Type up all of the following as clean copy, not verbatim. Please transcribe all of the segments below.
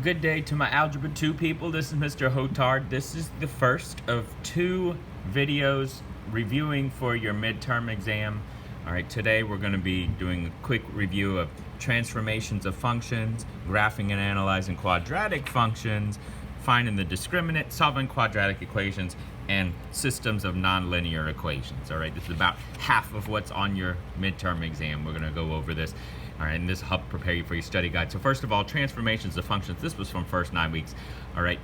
Good day to my Algebra 2 people. This is Mr. Hotard. This is the first of 2 videos reviewing for your midterm exam. Alright, today we're going to be doing a quick review of transformations of functions, graphing and analyzing quadratic functions, finding the discriminant, solving quadratic equations, and systems of nonlinear equations. Alright, this is about half of what's on your midterm exam. We're going to go over this. Alright, and this will help prepare you for your study guide. So first of all, transformations of functions. This was from first 9 weeks. Alright,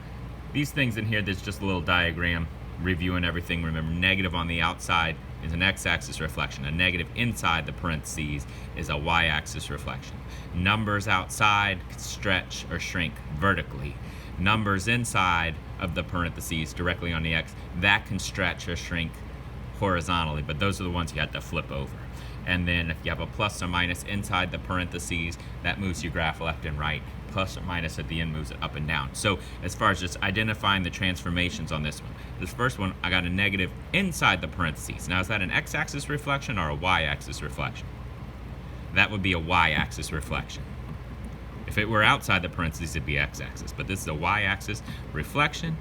these things in here, there's just a little diagram reviewing everything. Remember, negative on the outside is an x-axis reflection. A negative inside the parentheses is a y-axis reflection. Numbers outside stretch or shrink vertically. Numbers inside of the parentheses directly on the x, that can stretch or shrink horizontally, but those are the ones you have to flip over. And then if you have a plus or minus inside the parentheses, that moves your graph left and right. Plus or minus at the end moves it up and down. So as far as just identifying the transformations on this one, this first one, I got a negative inside the parentheses. Now, is that an x-axis reflection or a y-axis reflection? That would be a y-axis reflection. If it were outside the parentheses, it'd be x-axis, but this is a y-axis reflection.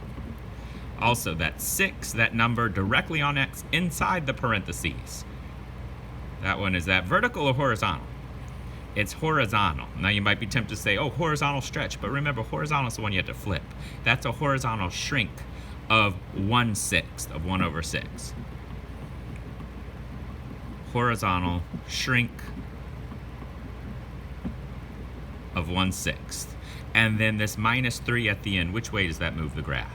Also, that 6, that number directly on x inside the parentheses. That one, is that vertical or horizontal? It's horizontal. Now you might be tempted to say, oh, horizontal stretch, but remember, horizontal is the one you have to flip. That's a horizontal shrink of 1/6 of 1 over 6. Horizontal shrink of 1/6. And then this minus 3 at the end, which way does that move the graph?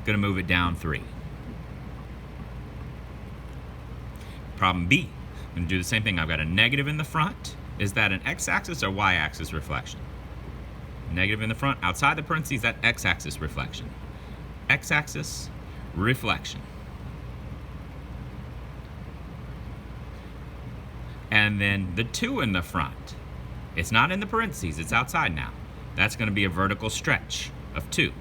Gonna move it down 3. Problem B. I'm going to do the same thing. I've got a negative in the front. Is that an x-axis or y-axis reflection? Negative in the front, outside the parentheses, that x-axis reflection. X-axis reflection. And then the 2 in the front. It's not in the parentheses, it's outside now. That's going to be a vertical stretch of 2.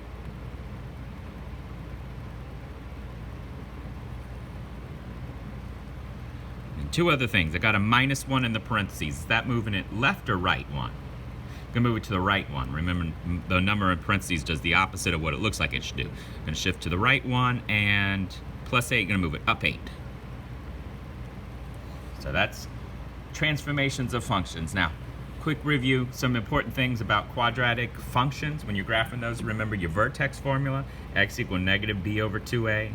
Two other things. I got a minus 1 in the parentheses. Is that moving it left or right 1? I'm going to move it to the right 1. Remember, the number in parentheses does the opposite of what it looks like it should do. I'm going to shift to the right 1, and plus 8, going to move it up 8. So that's transformations of functions. Now, quick review, some important things about quadratic functions. When you're graphing those, remember your vertex formula, x equal negative b over 2a.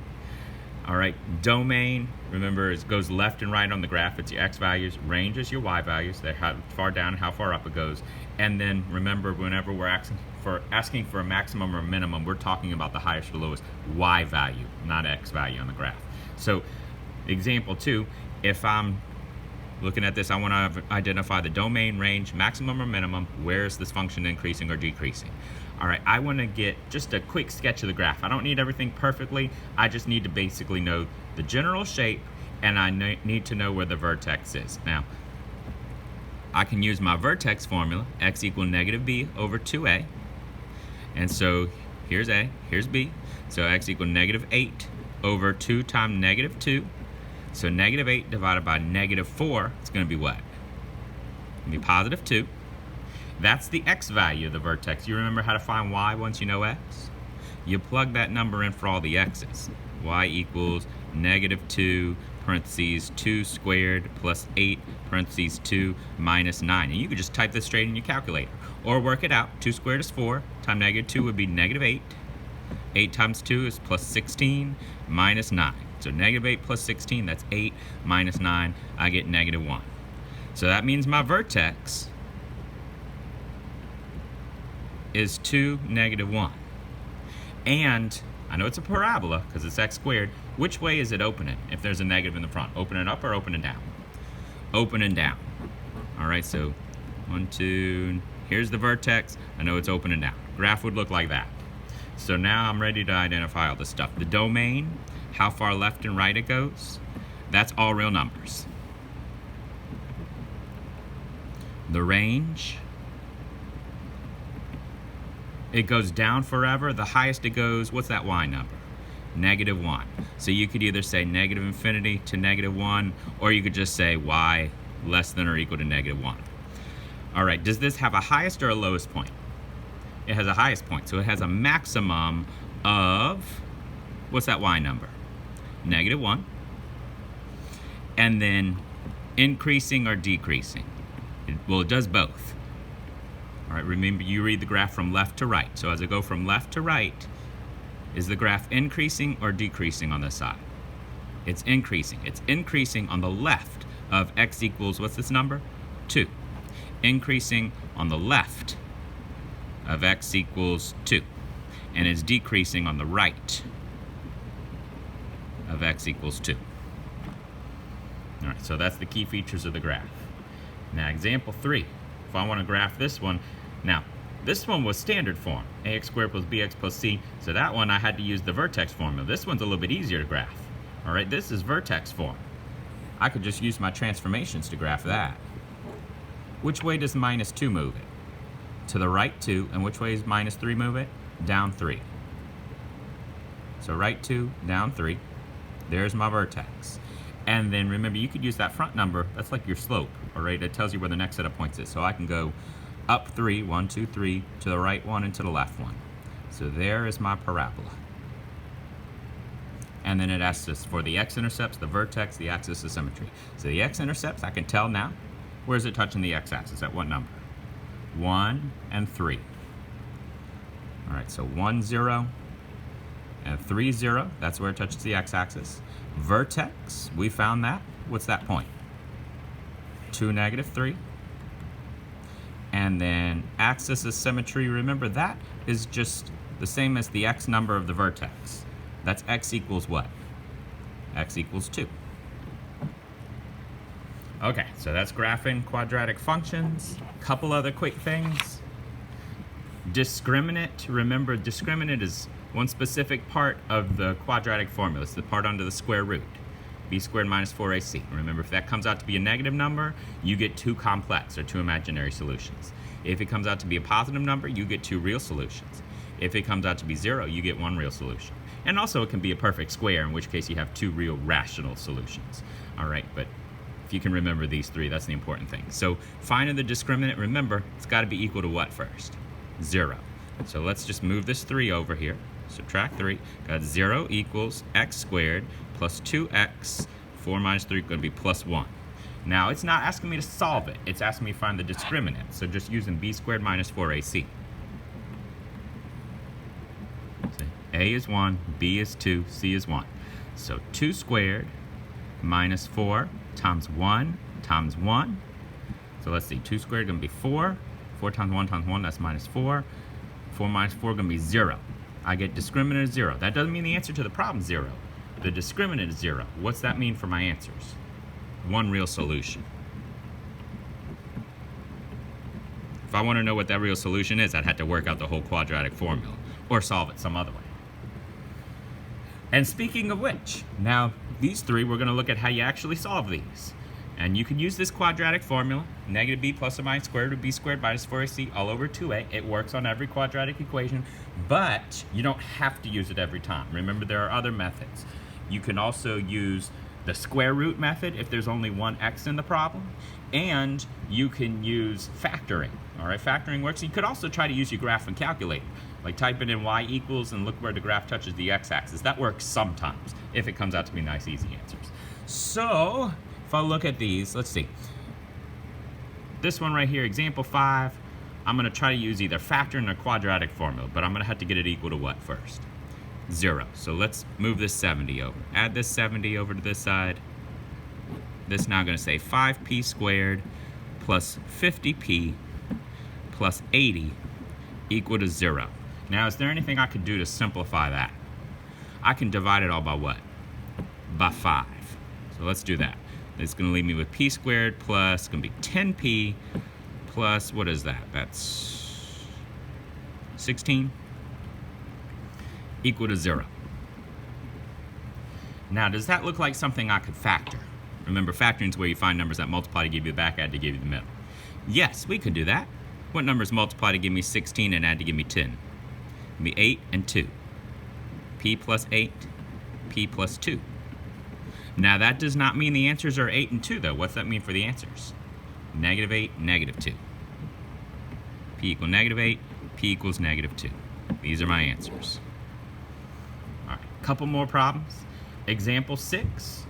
All right, domain, remember, it goes left and right on the graph. It's your x values. Range is your y values. They're how far down and how far up it goes. And then remember, whenever we're asking for a maximum or minimum, we're talking about the highest or lowest y value, not x value on the graph. So example 2, if I'm looking at this, I want to identify the domain, range, maximum or minimum. Where is this function increasing or decreasing? All right, I want to get just a quick sketch of the graph. I don't need everything perfectly. I just need to basically know the general shape, and I need to know where the vertex is. Now, I can use my vertex formula, x equal negative b over 2a. And so here's a, here's b. So x equal negative 8 over 2 times negative 2. So negative 8 divided by negative 4, it's going to be what? It's going to be positive 2. That's the x value of the vertex. You remember how to find y once you know x? You plug that number in for all the x's. Y equals negative 2, parentheses 2 squared plus 8, parentheses 2 minus 9. And you could just type this straight in your calculator. Or work it out. 2 squared is 4, times negative 2 would be negative 8. 8 times 2 is plus 16, minus 9. So negative 8 plus 16, that's 8 minus 9. I get negative 1. So that means my vertex is 2, negative 1. And I know it's a parabola because it's x squared. Which way is it opening if there's a negative in the front? Open it up or open it down? Open and down. All right, so 1, 2, here's the vertex. I know it's open and down. Graph would look like that. So now I'm ready to identify all this stuff. The domain, how far left and right it goes, that's all real numbers. The range, it goes down forever. The highest it goes, what's that y number? Negative 1. So you could either say negative infinity to negative 1, or you could just say y less than or equal to negative 1. All right, does this have a highest or a lowest point? It has a highest point, so it has a maximum of, what's that y number? -1. And then increasing or decreasing? Well, it does both. All right, remember you read the graph from left to right. So as I go from left to right, is the graph increasing or decreasing on this side? It's increasing. It's increasing on the left of x equals, what's this number? 2. Increasing on the left of x equals 2. And is decreasing on the right of x equals 2. All right, so that's the key features of the graph. Now, example 3. If I want to graph this one, now, this one was standard form, ax squared plus bx plus c, so that one I had to use the vertex formula. This one's a little bit easier to graph. All right, this is vertex form. I could just use my transformations to graph that. Which way does -2 move it? To the right 2, and which way does -3 move it? Down 3. So right 2, down 3. There's my vertex. And then remember, you could use that front number, that's like your slope, all right? It tells you where the next set of points is. So I can go up 3, 1, 2, 3, to the right 1 and to the left 1. So there is my parabola. And then it asks us for the x-intercepts, the vertex, the axis of symmetry. So the x-intercepts, I can tell now, where is it touching the x-axis? At what number? 1 and 3. All right, so 1, 0, and 3, 0. That's where it touches the x-axis. Vertex, we found that. What's that point? 2, -3. And then axis of symmetry, remember that is just the same as the x number of the vertex. That's x equals what? X equals 2. Okay, so that's graphing quadratic functions. Couple other quick things. Discriminant, remember discriminant is one specific part of the quadratic formula. It's the part under the square root. B squared minus 4ac. Remember, if that comes out to be a negative number, you get 2 complex or 2 imaginary solutions. If it comes out to be a positive number, you get 2 real solutions. If it comes out to be 0, you get 1 real solution. And also it can be a perfect square, in which case you have 2 real rational solutions. All right, but if you can remember these 3, that's the important thing. So finding the discriminant, remember, it's got to be equal to what first? 0. So let's just move this 3 over here. Subtract 3. Got 0 equals x squared plus 2x. 4 minus 3 is going to be plus 1. Now, it's not asking me to solve it. It's asking me to find the discriminant. So just using b squared minus 4ac. So a is 1, b is 2, c is 1. So 2 squared minus 4 times 1 times 1. So let's see. 2 squared is going to be 4. 4 times 1, that's minus 4. 4 minus 4 is going to be 0. I get discriminant is 0. That doesn't mean the answer to the problem is 0. The discriminant is 0. What's that mean for my answers? 1 real solution. If I want to know what that real solution is, I'd have to work out the whole quadratic formula or solve it some other way. And speaking of which, now these 3, we're going to look at how you actually solve these. And you can use this quadratic formula, negative b plus or minus square root of b squared minus 4ac all over 2a. It works on every quadratic equation, but you don't have to use it every time. Remember, there are other methods. You can also use the square root method if there's only one x in the problem, and you can use factoring. All right, factoring works. You could also try to use your graphing calculator, like type it in y equals and look where the graph touches the x-axis. That works sometimes if it comes out to be nice, easy answers. So if I look at these, let's see. This one right here, example 5, I'm going to try to use either factoring or quadratic formula, but I'm going to have to get it equal to what first? 0. So let's move this 70 over. Add this 70 over to this side. This is now going to say 5p squared plus 50p plus 80 equal to 0. Now, is there anything I could do to simplify that? I can divide it all by what? By 5. So let's do that. It's going to leave me with p squared plus, it's going to be 10p plus, what is that? That's 16 equal to 0. Now, does that look like something I could factor? Remember, factoring is where you find numbers that multiply to give you the back, add to give you the middle. Yes, we could do that. What numbers multiply to give me 16 and add to give me 10? It'd be 8 and 2. P plus 8, P plus 2. Now, that does not mean the answers are 8 and 2, though. What's that mean for the answers? Negative 8, negative 2. P equal negative 8, p equals -2. These are my answers. All right, couple more problems. Example 6.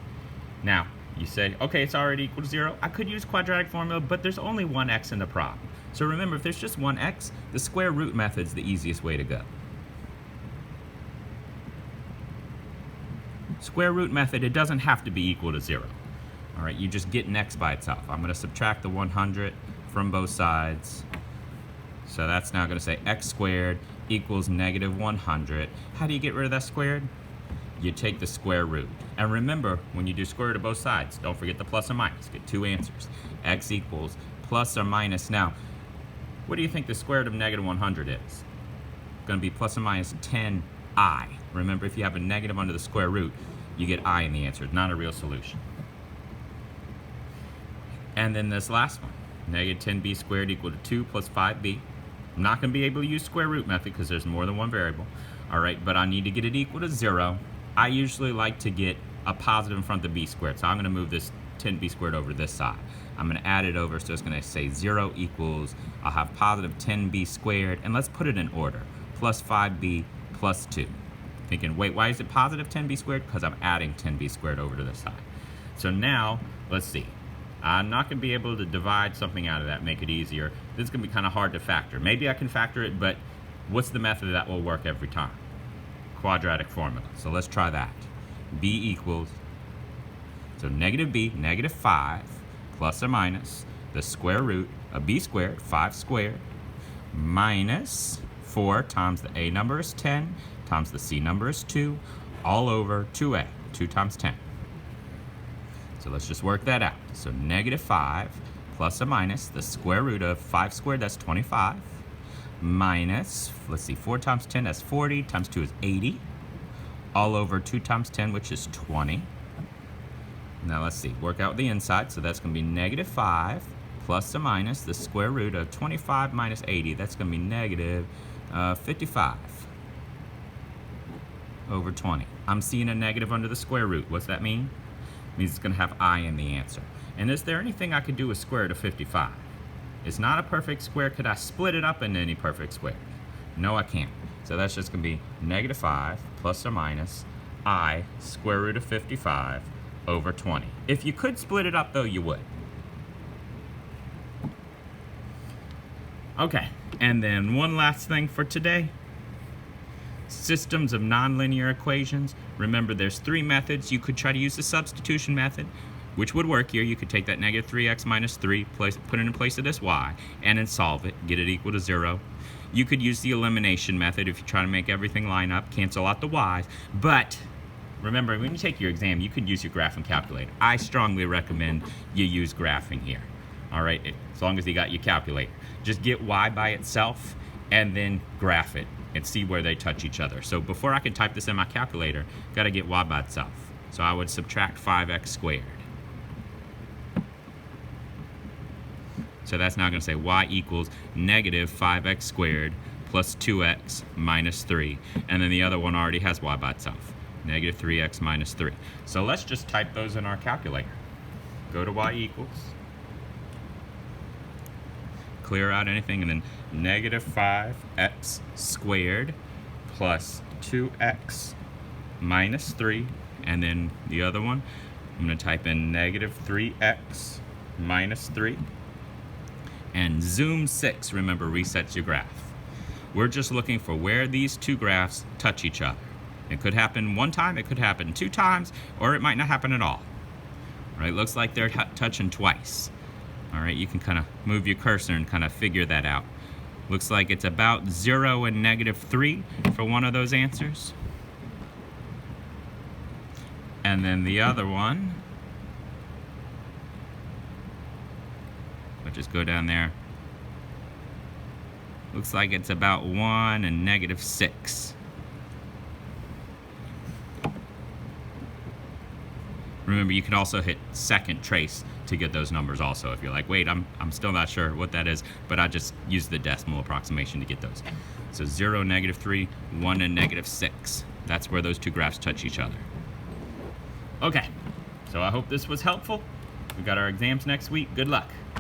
Now, you say, okay, it's already equal to 0. I could use quadratic formula, but there's only one x in the problem. So remember, if there's just one x, the square root method is the easiest way to go. Square root method, it doesn't have to be equal to 0. All right, you just get an x by itself. I'm going to subtract the 100 from both sides. So that's now going to say x squared equals -100. How do you get rid of that squared? You take the square root. And remember, when you do square root of both sides, don't forget the plus or minus. Get two answers. X equals plus or minus. Now, what do you think the square root of -100 is? It's going to be plus or minus 10i. Remember, if you have a negative under the square root, you get I in the answer. It's not a real solution. And then this last one, -10b squared equal to 2 plus 5b. I'm not going to be able to use square root method because there's more than one variable. All right, but I need to get it equal to 0. I usually like to get a positive in front of the b squared, so I'm going to move this 10b squared over to this side. I'm going to add it over, so it's going to say 0 equals, I'll have positive 10b squared, and let's put it in order, plus 5b plus 2. Thinking, wait, why is it positive 10b squared? Because I'm adding 10b squared over to this side. So now, let's see. I'm not going to be able to divide something out of that, make it easier. This is going to be kind of hard to factor. Maybe I can factor it, but what's the method that will work every time? Quadratic formula. So let's try that. B equals, so -b, -5, plus or minus the square root of b squared, 5 squared, minus 4 times the a number is 10, times the c number is 2, all over 2a, 2 times 10. So let's just work that out. So -5 plus or minus the square root of 5 squared, that's 25, minus, let's see, 4 times 10, that's 40, times 2 is 80, all over 2 times 10, which is 20. Now let's see, work out the inside, so that's going to be -5 plus or minus the square root of 25 minus 80, that's going to be -55 over 20. I'm seeing a negative under the square root. What's that mean? It means it's going to have I in the answer. And is there anything I could do with square root of 55? It's not a perfect square. Could I split it up into any perfect square? No, I can't. So that's just going to be -5 plus or minus I square root of 55 over 20. If you could split it up, though, you would. Okay, and then one last thing for today. Systems of nonlinear equations. Remember, there's 3 methods. You could try to use the substitution method, which would work here. You could take that -3x minus 3, put it in place of this y, and then solve it, get it equal to 0. You could use the elimination method if you try to make everything line up, cancel out the y's. But remember, when you take your exam, you could use your graphing calculator. I strongly recommend you use graphing here. All right, as long as you got your calculator. Just get y by itself and then graph it and see where they touch each other. So before I can type this in my calculator, got to get y by itself. So I would subtract 5x squared. So that's now going to say y equals -5x squared plus 2x minus 3. And then the other one already has y by itself, -3x minus 3. So let's just type those in our calculator. Go to y equals, clear out anything, and then -5x squared plus 2x minus 3. And then the other one, I'm going to type in -3x minus 3. And zoom 6, remember, resets your graph. We're just looking for where these two graphs touch each other. It could happen one time, it could happen 2 times, or it might not happen at all. All right, looks like they're touching twice. All right, you can kind of move your cursor and kind of figure that out. Looks like it's about 0 and -3 for one of those answers. And then the other one, just go down there. Looks like it's about 1 and -6. Remember, you can also hit second trace to get those numbers also. If you're like, wait, I'm still not sure what that is, but I just use the decimal approximation to get those. So 0, -3, 1, and -6. That's where those two graphs touch each other. Okay, so I hope this was helpful. We've got our exams next week. Good luck.